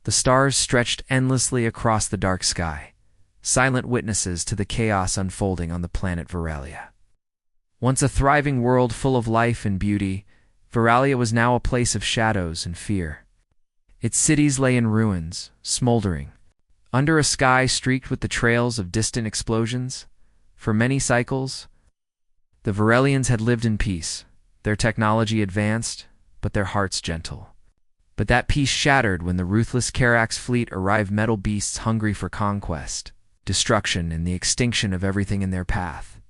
The stars stretched endlessly across the dark sky, silent witnesses to the chaos unfolding on the planet Veralia. Once a thriving world full of life and beauty, Veralia was now a place of shadows and fear. Its cities lay in ruins, smoldering, under a sky streaked with the trails of distant explosions. For many cycles, the Verelians had lived in peace, their technology advanced, but their hearts gentle. But that peace shattered when the ruthless Karax fleet arrived, metal beasts hungry for conquest, destruction, and the extinction of everything in their path.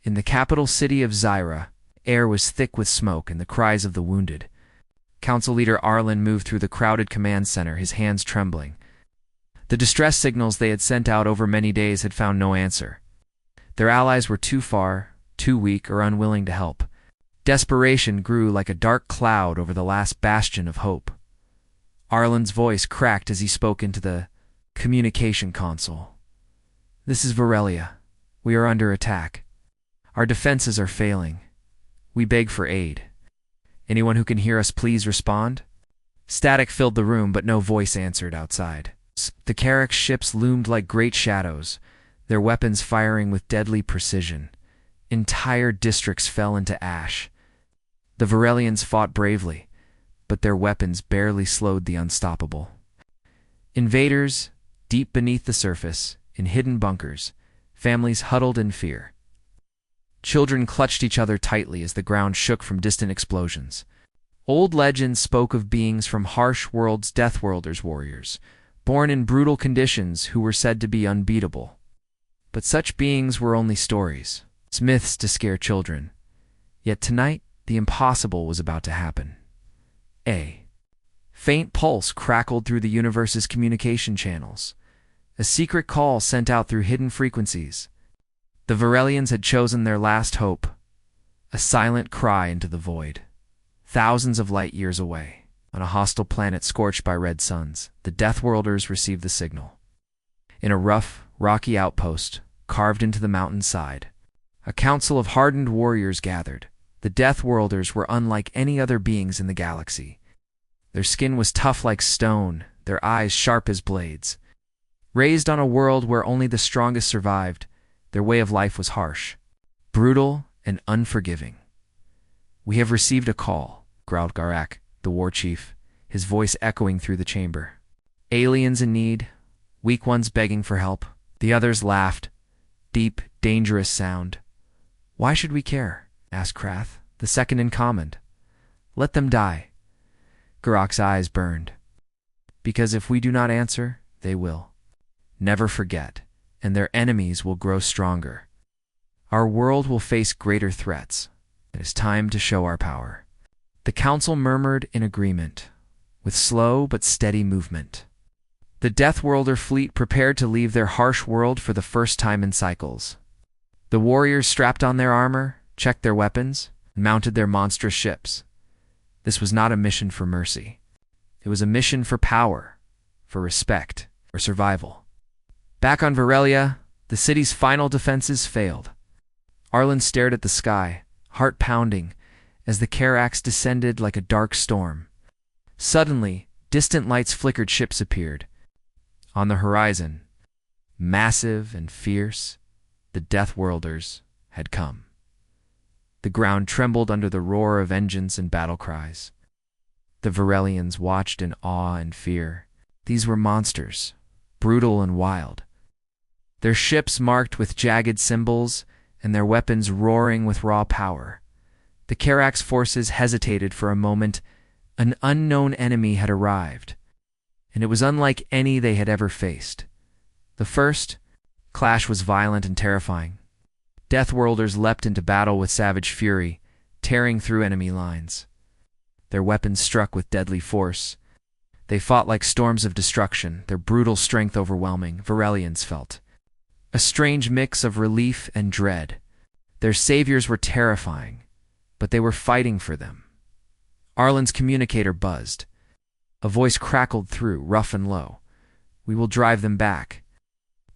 In the capital city of Zyra, air was thick with smoke and the cries of the wounded. Council leader Arlen moved through the crowded command center, his hands trembling. The distress signals they had sent out over many days had found no answer. Their allies were too far, too weak, or unwilling to help. Desperation grew like a dark cloud over the last bastion of hope. Arlen's voice cracked as he spoke into the communication console. "This is Verelia. We are under attack. Our defenses are failing. We beg for aid. Anyone who can hear us, please respond." Static filled the room, but no voice answered outside. The Karax ships loomed like great shadows, their weapons firing with deadly precision. Entire districts fell into ash. The Verelians fought bravely, but their weapons barely slowed the unstoppable. Invaders, deep beneath the surface, in hidden bunkers, families huddled in fear. Children clutched each other tightly as the ground shook from distant explosions. Old legends spoke of beings from harsh worlds, Deathworlders warriors, born in brutal conditions who were said to be unbeatable. But such beings were only stories, myths to scare children. Yet tonight, the impossible was about to happen. A faint pulse crackled through the universe's communication channels. A secret call sent out through hidden frequencies. The Verelians had chosen their last hope. A silent cry into the void. Thousands of light years away, on a hostile planet scorched by red suns, the Deathworlders received the signal. In a rough, rocky outpost, carved into the mountainside, a council of hardened warriors gathered. The Deathworlders were unlike any other beings in the galaxy. Their skin was tough like stone, their eyes sharp as blades. Raised on a world where only the strongest survived, their way of life was harsh, brutal, and unforgiving. "We have received a call," growled Garak, the war chief, his voice echoing through the chamber. "Aliens in need, weak ones begging for help." The others laughed. Deep, dangerous sound. "Why should we care?" asked Krath, the second in command. "Let them die." Garak's eyes burned. "Because if we do not answer, they will. Never forget, and their enemies will grow stronger. Our world will face greater threats. It is time to show our power." The council murmured in agreement, with slow but steady movement. The Deathworlder fleet prepared to leave their harsh world for the first time in cycles. The warriors strapped on their armor, checked their weapons, and mounted their monstrous ships. This was not a mission for mercy. It was a mission for power, for respect, for survival. Back on Verelia, the city's final defenses failed. Arlen stared at the sky, heart pounding, as the Karax descended like a dark storm. Suddenly, distant lights flickered, ships appeared. On the horizon, massive and fierce, the Deathworlders had come. The ground trembled under the roar of engines and battle cries. The Verelians watched in awe and fear. These were monsters, brutal and wild. Their ships marked with jagged symbols, and their weapons roaring with raw power. The Karax forces hesitated for a moment. An unknown enemy had arrived, and it was unlike any they had ever faced. The first clash was violent and terrifying. Deathworlders leapt into battle with savage fury, tearing through enemy lines. Their weapons struck with deadly force. They fought like storms of destruction, their brutal strength overwhelming, Verelians felt. A strange mix of relief and dread. Their saviors were terrifying, but they were fighting for them. Arlen's communicator buzzed. A voice crackled through, rough and low. "We will drive them back.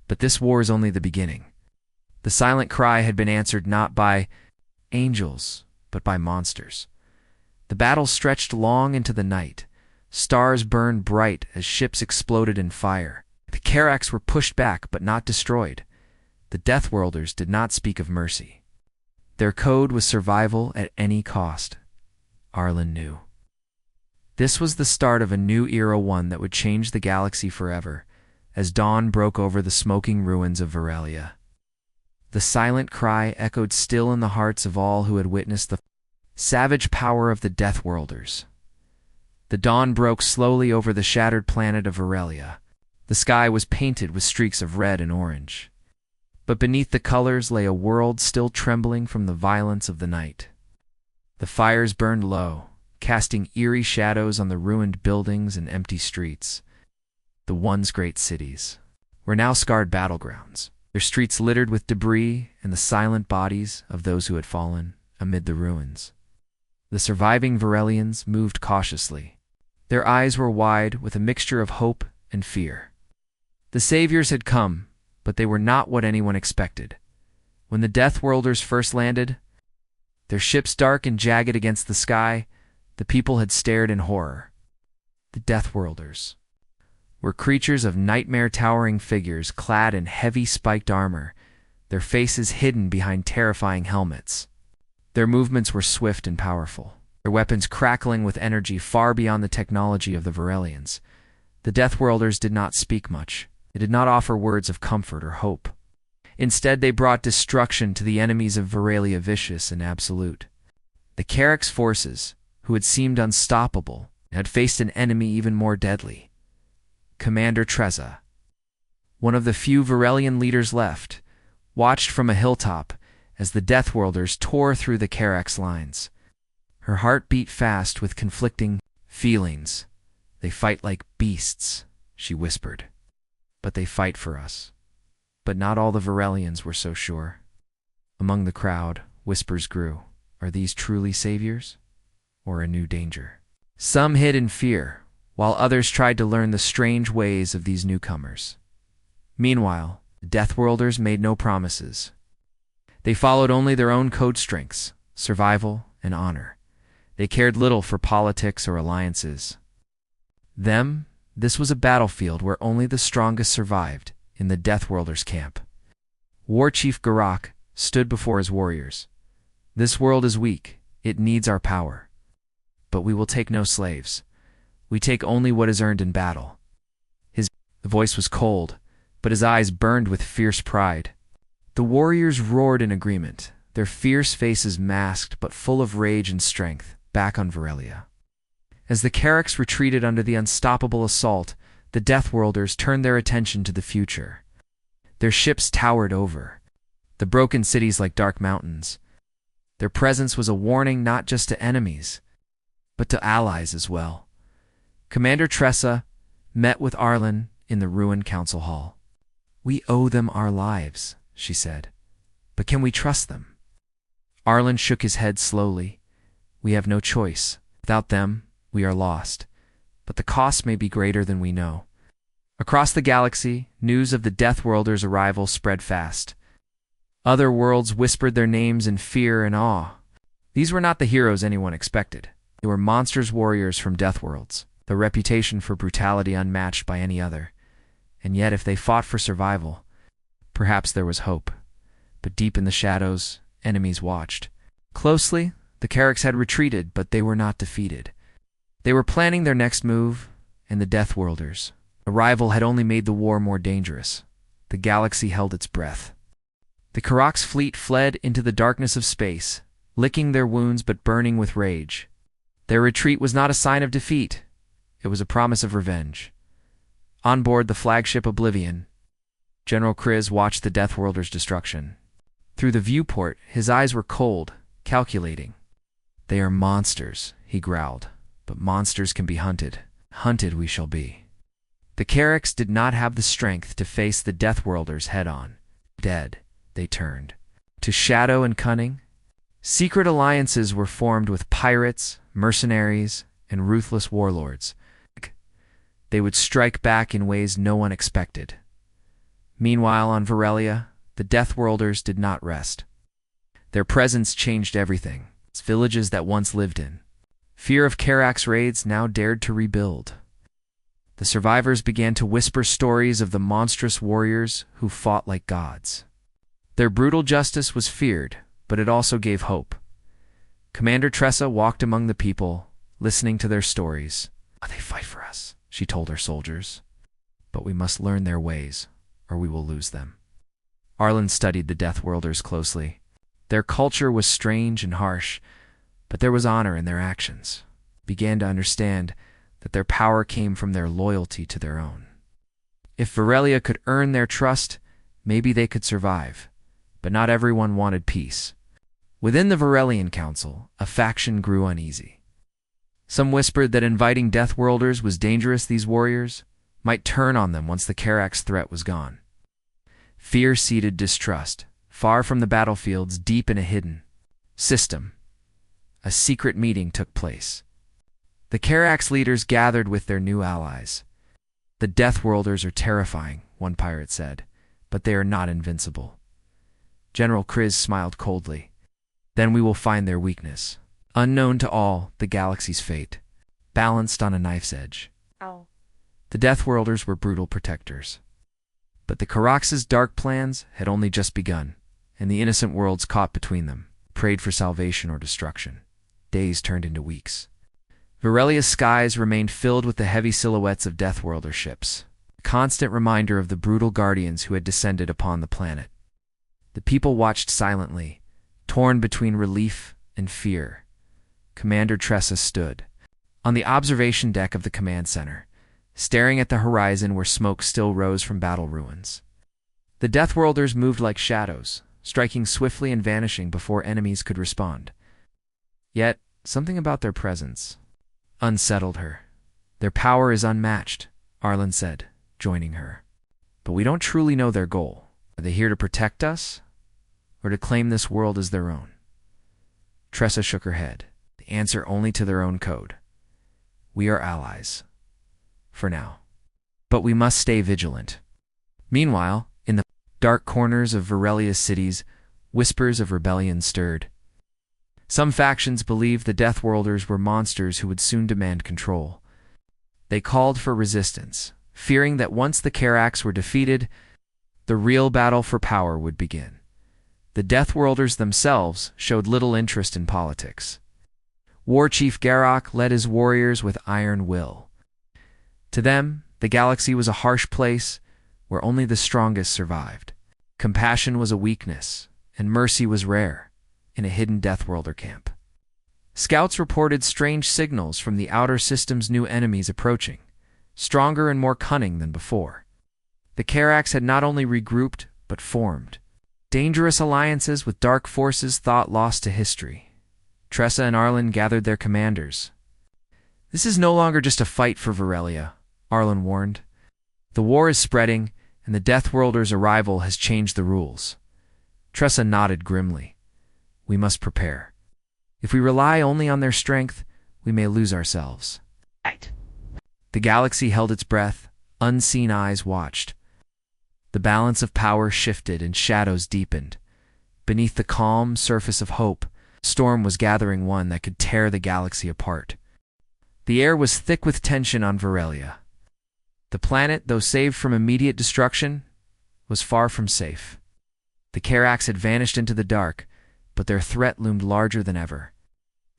But this war is only the beginning." The silent cry had been answered not by angels, but by monsters. The battle stretched long into the night. Stars burned bright as ships exploded in fire. The Karax were pushed back but not destroyed. The Deathworlders did not speak of mercy. Their code was survival at any cost. Arlen knew. This was the start of a new era, one that would change the galaxy forever, as dawn broke over the smoking ruins of Varelia. The silent cry echoed still in the hearts of all who had witnessed the savage power of the Deathworlders. The dawn broke slowly over the shattered planet of Varelia. The sky was painted with streaks of red and orange. But beneath the colors lay a world still trembling from the violence of the night. The fires burned low, casting eerie shadows on the ruined buildings and empty streets. The once great cities were now scarred battlegrounds, their streets littered with debris and the silent bodies of those who had fallen amid the ruins. The surviving Varelians moved cautiously. Their eyes were wide with a mixture of hope and fear. The saviors had come, but they were not what anyone expected. When the Deathworlders first landed, their ships dark and jagged against the sky, the people had stared in horror. The Deathworlders were creatures of nightmare towering figures clad in heavy spiked armor, their faces hidden behind terrifying helmets. Their movements were swift and powerful, their weapons crackling with energy far beyond the technology of the Varelians. The Deathworlders did not speak much. They did not offer words of comfort or hope. Instead, they brought destruction to the enemies of Varelia, vicious and absolute. The Karax forces, who had seemed unstoppable, had faced an enemy even more deadly. Commander Treza, one of the few Varelian leaders left, watched from a hilltop as the Deathworlders tore through the Karax lines. Her heart beat fast with conflicting feelings. "They fight like beasts," she whispered. "But they fight for us." But not all the Varelians were so sure. Among the crowd, whispers grew. Are these truly saviors? Or a new danger? Some hid in fear, while others tried to learn the strange ways of these newcomers. Meanwhile, the Deathworlders made no promises. They followed only their own code strengths, survival and honor. They cared little for politics or alliances. This was a battlefield where only the strongest survived. In the Deathworlders' camp, War Chief Garak stood before his warriors. "This world is weak. It needs our power. But we will take no slaves. We take only what is earned in battle." His voice was cold, but his eyes burned with fierce pride. The warriors roared in agreement, their fierce faces masked but full of rage and strength, back on Varelia. As the Karax retreated under the unstoppable assault, the Deathworlders turned their attention to the future. Their ships towered over the broken cities like dark mountains. Their presence was a warning not just to enemies, but to allies as well. Commander Tressa met with Arlen in the ruined council hall. "We owe them our lives," she said. "But can we trust them?" Arlen shook his head slowly. "We have no choice. Without them, we are lost. But the cost may be greater than we know." Across the galaxy, news of the Deathworlders' arrival spread fast. Other worlds whispered their names in fear and awe. These were not the heroes anyone expected. They were monsters warriors from Deathworlds, their reputation for brutality unmatched by any other. And yet if they fought for survival, perhaps there was hope. But deep in the shadows, enemies watched. Closely, the Karax had retreated, but they were not defeated. They were planning their next move, and the Deathworlders' arrival had only made the war more dangerous. The galaxy held its breath. The Karax fleet fled into the darkness of space, licking their wounds but burning with rage. Their retreat was not a sign of defeat. It was a promise of revenge. On board the flagship Oblivion, General Kryz watched the Deathworlders' destruction. Through the viewport, his eyes were cold, calculating. "They are monsters," he growled. "But monsters can be hunted. Hunted we shall be." The Karax did not have the strength to face the Deathworlders head-on. Dead, they turned to shadow and cunning. Secret alliances were formed with pirates, mercenaries, and ruthless warlords. They would strike back in ways no one expected. Meanwhile, on Varelia, the Deathworlders did not rest. Their presence changed everything. Villages that once lived in Fear of Karak's raids now dared to rebuild. The survivors began to whisper stories of the monstrous warriors who fought like gods. Their brutal justice was feared, but it also gave hope. Commander Tressa walked among the people, listening to their stories. "They fight for us," she told her soldiers. "But we must learn their ways, or we will lose them." Arlen studied the Deathworlders closely. Their culture was strange and harsh, but there was honor in their actions. He began to understand that their power came from their loyalty to their own. If Varelia could earn their trust, maybe they could survive. But not everyone wanted peace. Within the Varelian Council, a faction grew uneasy. Some whispered that inviting Deathworlders was dangerous. These warriors might turn on them once the Karak's threat was gone. Fear seeded distrust. Far from the battlefields, deep in a hidden system, a secret meeting took place. The Karak's leaders gathered with their new allies. "The Deathworlders are terrifying," one pirate said, "but they are not invincible." General Kriz smiled coldly. "Then we will find their weakness." Unknown to all, the galaxy's fate, balanced on a knife's edge. Ow. The Deathworlders were brutal protectors. But the Karax's dark plans had only just begun, and the innocent worlds caught between them, prayed for salvation or destruction. Days turned into weeks. Varelia's skies remained filled with the heavy silhouettes of Deathworlder ships, a constant reminder of the brutal guardians who had descended upon the planet. The people watched silently, torn between relief and fear. Commander Tressa stood on the observation deck of the command center, staring at the horizon where smoke still rose from battle ruins. The Deathworlders moved like shadows, striking swiftly and vanishing before enemies could respond. Yet, something about their presence unsettled her. "Their power is unmatched," Arlen said, joining her. "But we don't truly know their goal. Are they here to protect us, or to claim this world as their own?" Tressa shook her head. "The answer only to their own code. We are allies. For now. But we must stay vigilant." Meanwhile, in the dark corners of Varelia's cities, whispers of rebellion stirred. Some factions believed the Deathworlders were monsters who would soon demand control. They called for resistance, fearing that once the Karaks were defeated, the real battle for power would begin. The Deathworlders themselves showed little interest in politics. War Chief Garak led his warriors with iron will. To them, the galaxy was a harsh place where only the strongest survived. Compassion was a weakness, and mercy was rare in a hidden Deathworlder camp. Scouts reported strange signals from the outer system's new enemies approaching, stronger and more cunning than before. The Karaks had not only regrouped, but formed dangerous alliances with dark forces thought lost to history. Tressa and Arlen gathered their commanders. "This is no longer just a fight for Varelia," Arlen warned. "The war is spreading, and the Deathworlders' arrival has changed the rules." Tressa nodded grimly. "We must prepare. If we rely only on their strength, we may lose ourselves." Right. The galaxy held its breath. Unseen eyes watched. The balance of power shifted and shadows deepened. Beneath the calm surface of hope, a storm was gathering, one that could tear the galaxy apart. The air was thick with tension on Varelia. The planet, though saved from immediate destruction, was far from safe. The Karaks had vanished into the dark, but their threat loomed larger than ever.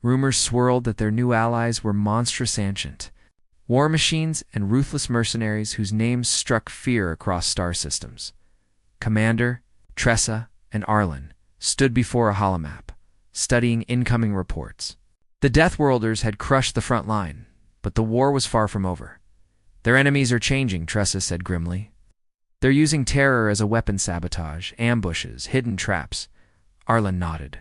Rumors swirled that their new allies were monstrous ancient war machines and ruthless mercenaries whose names struck fear across star systems. Commander, Tressa, and Arlen stood before a holomap, studying incoming reports. The Deathworlders had crushed the front line, but the war was far from over. "Their enemies are changing," Tressa said grimly. "They're using terror as a weapon, sabotage, ambushes, hidden traps." Arlen nodded.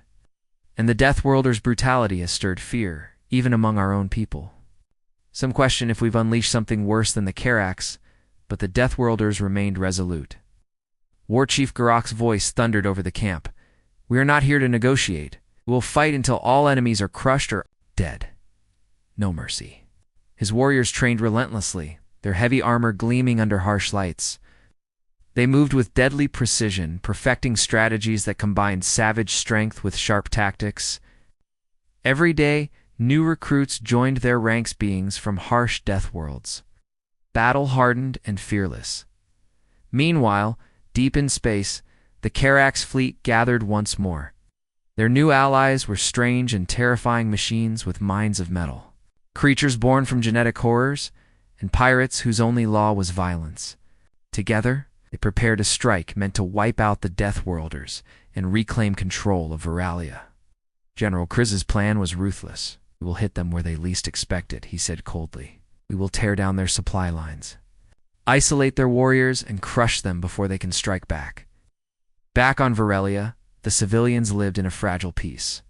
"And the Deathworlders' brutality has stirred fear, even among our own people. Some question if we've unleashed something worse than the Karaks, but the Deathworlders remained resolute." War Chief Garak's voice thundered over the camp. "We are not here to negotiate. We will fight until all enemies are crushed or dead. No mercy." His warriors trained relentlessly, their heavy armor gleaming under harsh lights. They moved with deadly precision, perfecting strategies that combined savage strength with sharp tactics. Every day, New recruits joined their ranks, beings from harsh death worlds, battle-hardened and fearless. Meanwhile, deep in space, the Karax fleet gathered once more. Their new allies were strange and terrifying machines with minds of metal, creatures born from genetic horrors, and pirates whose only law was violence. Together, they prepared a strike meant to wipe out the Deathworlders and reclaim control of Veralia. General Kryz's plan was ruthless. "We will hit them where they least expect it," he said coldly. "We will tear down their supply lines, isolate their warriors, and crush them before they can strike back." Back on Veralia, the civilians lived in a fragile peace.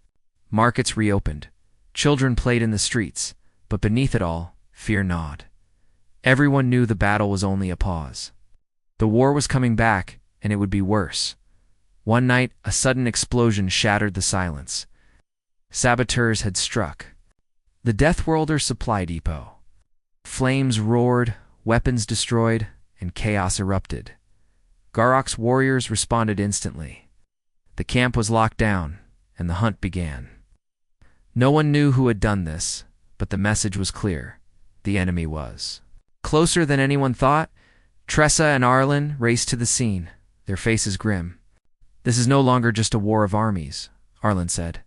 Markets reopened. Children played in the streets, but beneath it all, fear gnawed. Everyone knew the battle was only a pause. The war was coming back, and it would be worse. One night, a sudden explosion shattered the silence. Saboteurs had struck the Deathworlder supply depot. Flames roared, weapons destroyed, and chaos erupted. Garok's warriors responded instantly. The camp was locked down, and the hunt began. No one knew who had done this, but the message was clear. The enemy was closer than anyone thought. Tressa and Arlen raced to the scene, their faces grim. "This is no longer just a war of armies," Arlen said.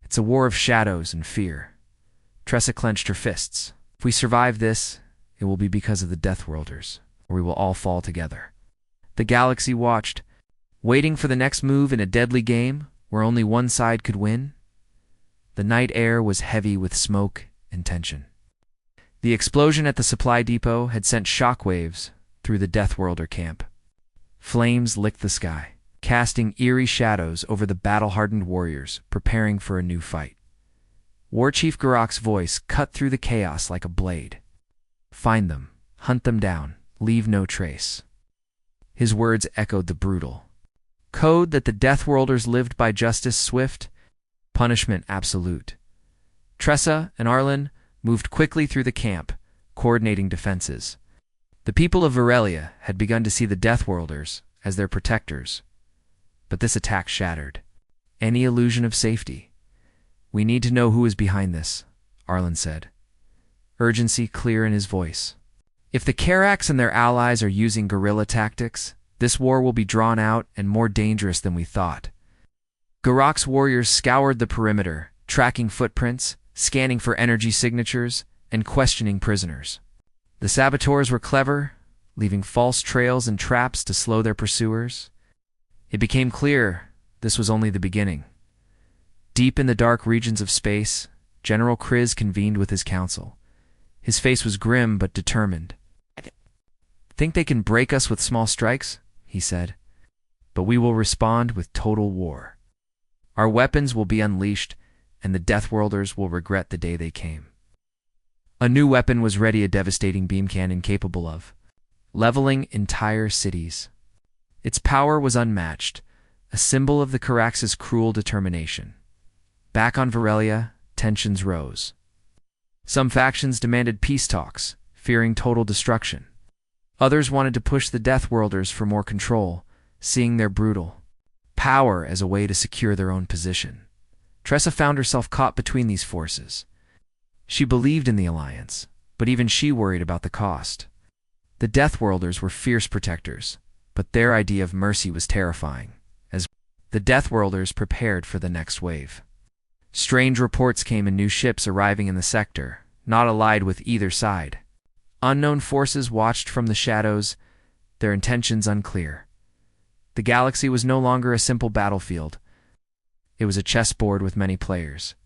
"It's a war of shadows and fear." Tressa clenched her fists. "If we survive this, it will be because of the Deathworlders, or we will all fall together." The galaxy watched, waiting for the next move in a deadly game where only one side could win. The night air was heavy with smoke and tension. The explosion at the supply depot had sent shockwaves through the Deathworlder camp. Flames licked the sky, casting eerie shadows over the battle-hardened warriors preparing for a new fight. War Chief Garok's voice cut through the chaos like a blade. "Find them, hunt them down, leave no trace." His words echoed the brutal code that the Deathworlders lived by: justice swift, punishment absolute. Tressa and Arlen moved quickly through the camp, coordinating defenses. The people of Veralia had begun to see the Deathworlders as their protectors, but this attack shattered any illusion of safety. "We need to know who is behind this," Arlen said, urgency clear in his voice. "If the Karax and their allies are using guerrilla tactics, this war will be drawn out and more dangerous than we thought." Garok's warriors scoured the perimeter, tracking footprints, scanning for energy signatures, and questioning prisoners. The saboteurs were clever, leaving false trails and traps to slow their pursuers. It became clear this was only the beginning. Deep in the dark regions of space, General Kryz convened with his council. His face was grim but determined. "Think they can break us with small strikes?" he said. "But we will respond with total war. Our weapons will be unleashed, and the Deathworlders will regret the day they came." A new weapon was ready, a devastating beam cannon capable of leveling entire cities. Its power was unmatched, a symbol of the Karax's cruel determination. Back on Veralia, tensions rose. Some factions demanded peace talks, fearing total destruction. Others wanted to push the Deathworlders for more control, seeing their brutal power as a way to secure their own position. Tressa found herself caught between these forces. She believed in the alliance, but even she worried about the cost. The Deathworlders were fierce protectors, but their idea of mercy was terrifying, as the Deathworlders prepared for the next wave. Strange reports came in new ships arriving in the sector, not allied with either side. Unknown forces watched from the shadows, their intentions unclear. The galaxy was no longer a simple battlefield. It was a chessboard with many players,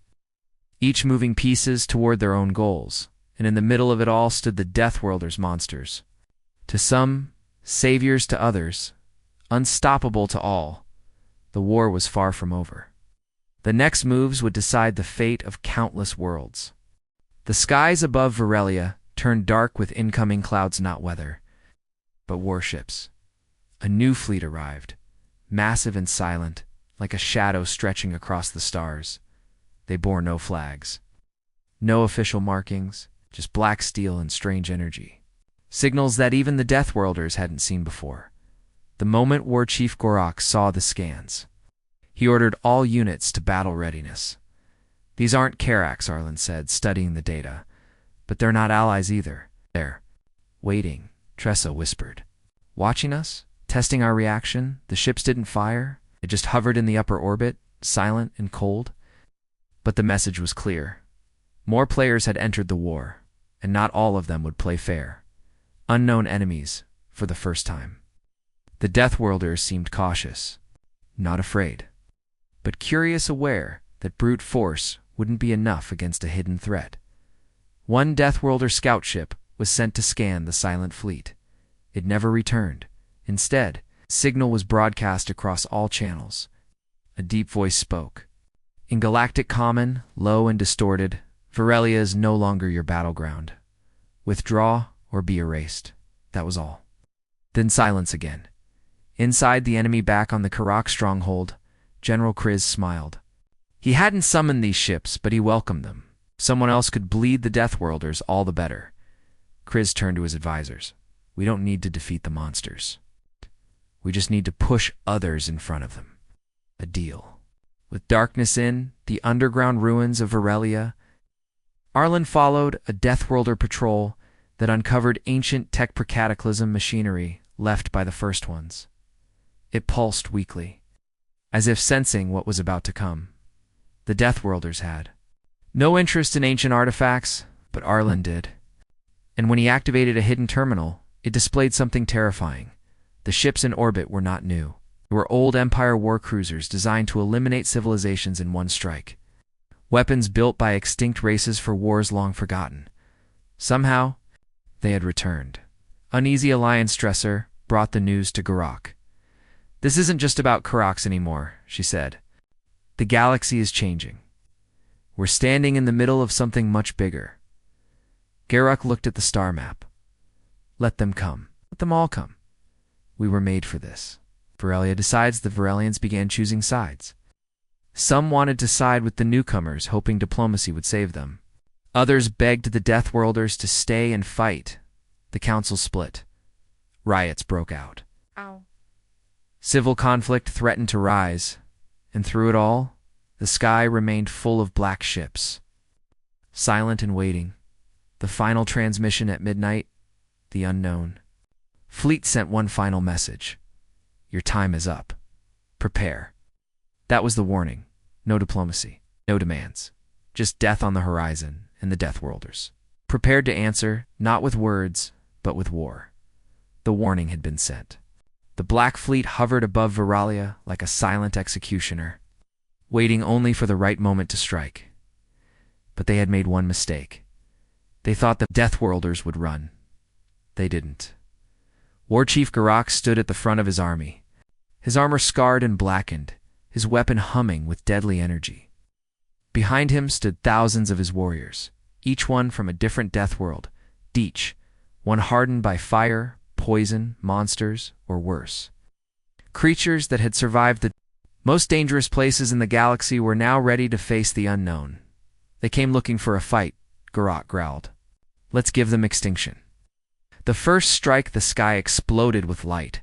each moving pieces toward their own goals, and in the middle of it all stood the Deathworlders monsters. To some, saviors; to others, unstoppable; to all, the war was far from over. The next moves would decide the fate of countless worlds. The skies above Veralia turned dark with incoming clouds, not weather, but warships. A new fleet arrived, massive and silent, like a shadow stretching across the stars. They bore no flags, no official markings, just black steel and strange energy. Signals that even the Deathworlders hadn't seen before. The moment War Chief Garok saw the scans, he ordered all units to battle readiness. These aren't Karax, Arlen said, studying the data. But they're not allies either. They're waiting, Tressa whispered. Watching us? Testing our reaction? The ships didn't fire. It just hovered in the upper orbit, silent and cold. But the message was clear. More players had entered the war, and not all of them would play fair. Unknown enemies, for the first time. The Deathworlders seemed cautious, not afraid, but curious, aware that brute force wouldn't be enough against a hidden threat. One Deathworlder scout ship was sent to scan the silent fleet. It never returned. Instead, signal was broadcast across all channels. A deep voice spoke. In Galactic Common, low and distorted, Varelia is no longer your battleground. Withdraw or be erased. That was all. Then silence again. Inside the enemy back on the Karak stronghold, General Kriz smiled. He hadn't summoned these ships, but he welcomed them. Someone else could bleed the Deathworlders, all the better. Kriz turned to his advisors. We don't need to defeat the monsters. We just need to push others in front of them. A deal. With darkness in the underground ruins of Varelia, Arlen followed a Deathworlder patrol that uncovered ancient tech-procataclysm machinery left by the first ones. It pulsed weakly, as if sensing what was about to come. The Deathworlders had no interest in ancient artifacts, but Arlen did. And when he activated a hidden terminal, it displayed something terrifying. The ships in orbit were not new. They were old Empire war cruisers designed to eliminate civilizations in one strike. Weapons built by extinct races for wars long forgotten. Somehow, they had returned. Uneasy Alliance Dresser brought the news to Garak. This isn't just about Karax anymore, she said. The galaxy is changing. We're standing in the middle of something much bigger. Garak looked at the star map. Let them come. Let them all come. We were made for this. Varelia decides the Varelians began choosing sides. Some wanted to side with the newcomers, hoping diplomacy would save them. Others begged the Deathworlders to stay and fight. The council split. Riots broke out. Ow. Civil conflict threatened to rise, and through it all, the sky remained full of black ships. Silent and waiting. The final transmission at midnight, the unknown. Fleet sent one final message. Your time is up. Prepare. That was the warning. No diplomacy. No demands. Just death on the horizon and the Deathworlders. Prepared to answer, not with words, but with war. The warning had been sent. The Black Fleet hovered above Varelia like a silent executioner, waiting only for the right moment to strike. But they had made one mistake. They thought the Deathworlders would run. They didn't. War Chief Garak stood at the front of his army, his armor scarred and blackened, his weapon humming with deadly energy. Behind him stood thousands of his warriors, each one from a different Deathworld, each one hardened by fire, poison, monsters, or worse. Creatures that had survived the most dangerous places in the galaxy were now ready to face the unknown. They came looking for a fight, Garak growled. Let's give them extinction. The first strike, the sky exploded with light.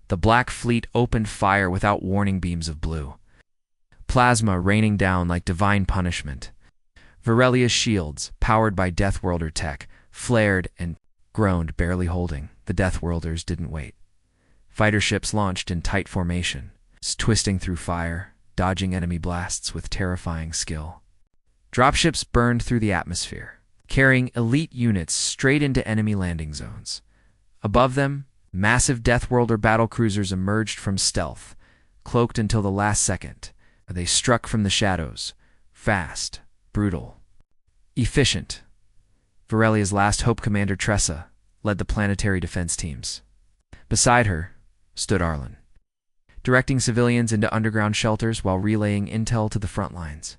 The Black Fleet opened fire without warning beams of blue. Plasma raining down like divine punishment. Varelia's shields, powered by Deathworlder tech, flared and groaned, barely holding. The Deathworlders didn't wait. Fighter ships launched in tight formation, twisting through fire, dodging enemy blasts with terrifying skill. Dropships burned through the atmosphere, carrying elite units straight into enemy landing zones. Above them, massive Deathworlder battlecruisers emerged from stealth, cloaked until the last second. They struck from the shadows, fast, brutal, efficient. Varelia's last hope, Commander Tressa, led the planetary defense teams. Beside her stood Arlen, directing civilians into underground shelters while relaying intel to the front lines.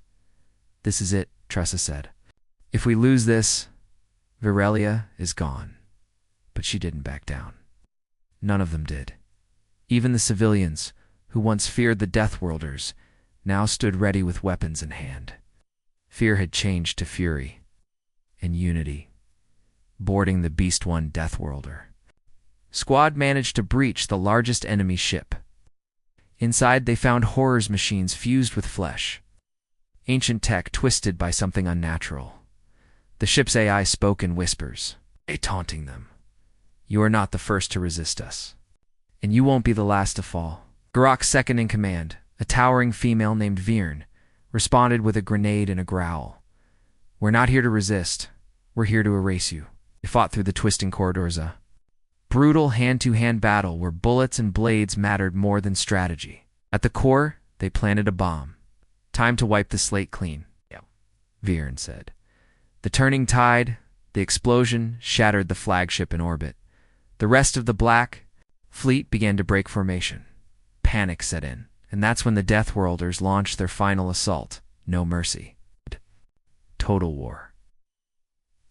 This is it, Tressa said. If we lose this, Varelia is gone. But she didn't back down. None of them did. Even the civilians, who once feared the Deathworlders, now stood ready with weapons in hand. Fear had changed to fury and unity, boarding the Beast One Deathworlder. Squad managed to breach the largest enemy ship. Inside, they found horrors machines fused with flesh. ancient tech twisted by something unnatural. The ship's AI spoke in whispers, taunting them. You are not the first to resist us, and you won't be the last to fall. Garak's second in command, a towering female named Virn, responded with a grenade and a growl. We're not here to resist. We're here to erase you. They fought through the twisting corridors, a brutal hand-to-hand battle where bullets and blades mattered more than strategy. At the core, they planted a bomb. Time to wipe the slate clean, Virn said. The turning tide, the explosion, shattered the flagship in orbit. The rest of the Black Fleet began to break formation. Panic set in, and that's when the Deathworlders launched their final assault. No mercy. Total war.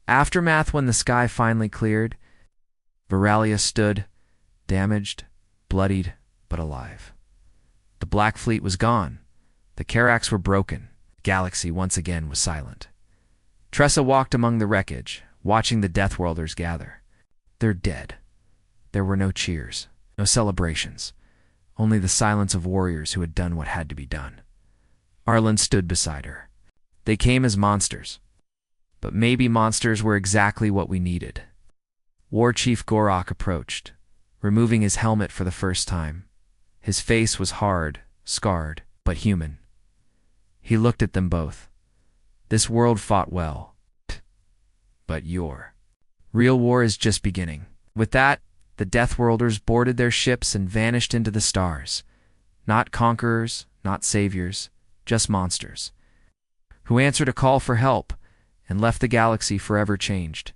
Aftermath. When the sky finally cleared, Veralia stood, damaged, bloodied, but alive. The Black Fleet was gone. The Carracks were broken. The galaxy once again was silent. Tressa walked among the wreckage, watching the Deathworlders gather. They're dead. There were no cheers, no celebrations, only the silence of warriors who had done what had to be done. Arlen stood beside her. They came as monsters, but maybe monsters were exactly what we needed. War Chief Garak approached, removing his helmet for the first time. His face was hard, scarred, but human. He looked at them both. This world fought well, but your real war is just beginning. With that, the Deathworlders boarded their ships and vanished into the stars. Not conquerors, not saviors, just monsters, who answered a call for help and left the galaxy forever changed.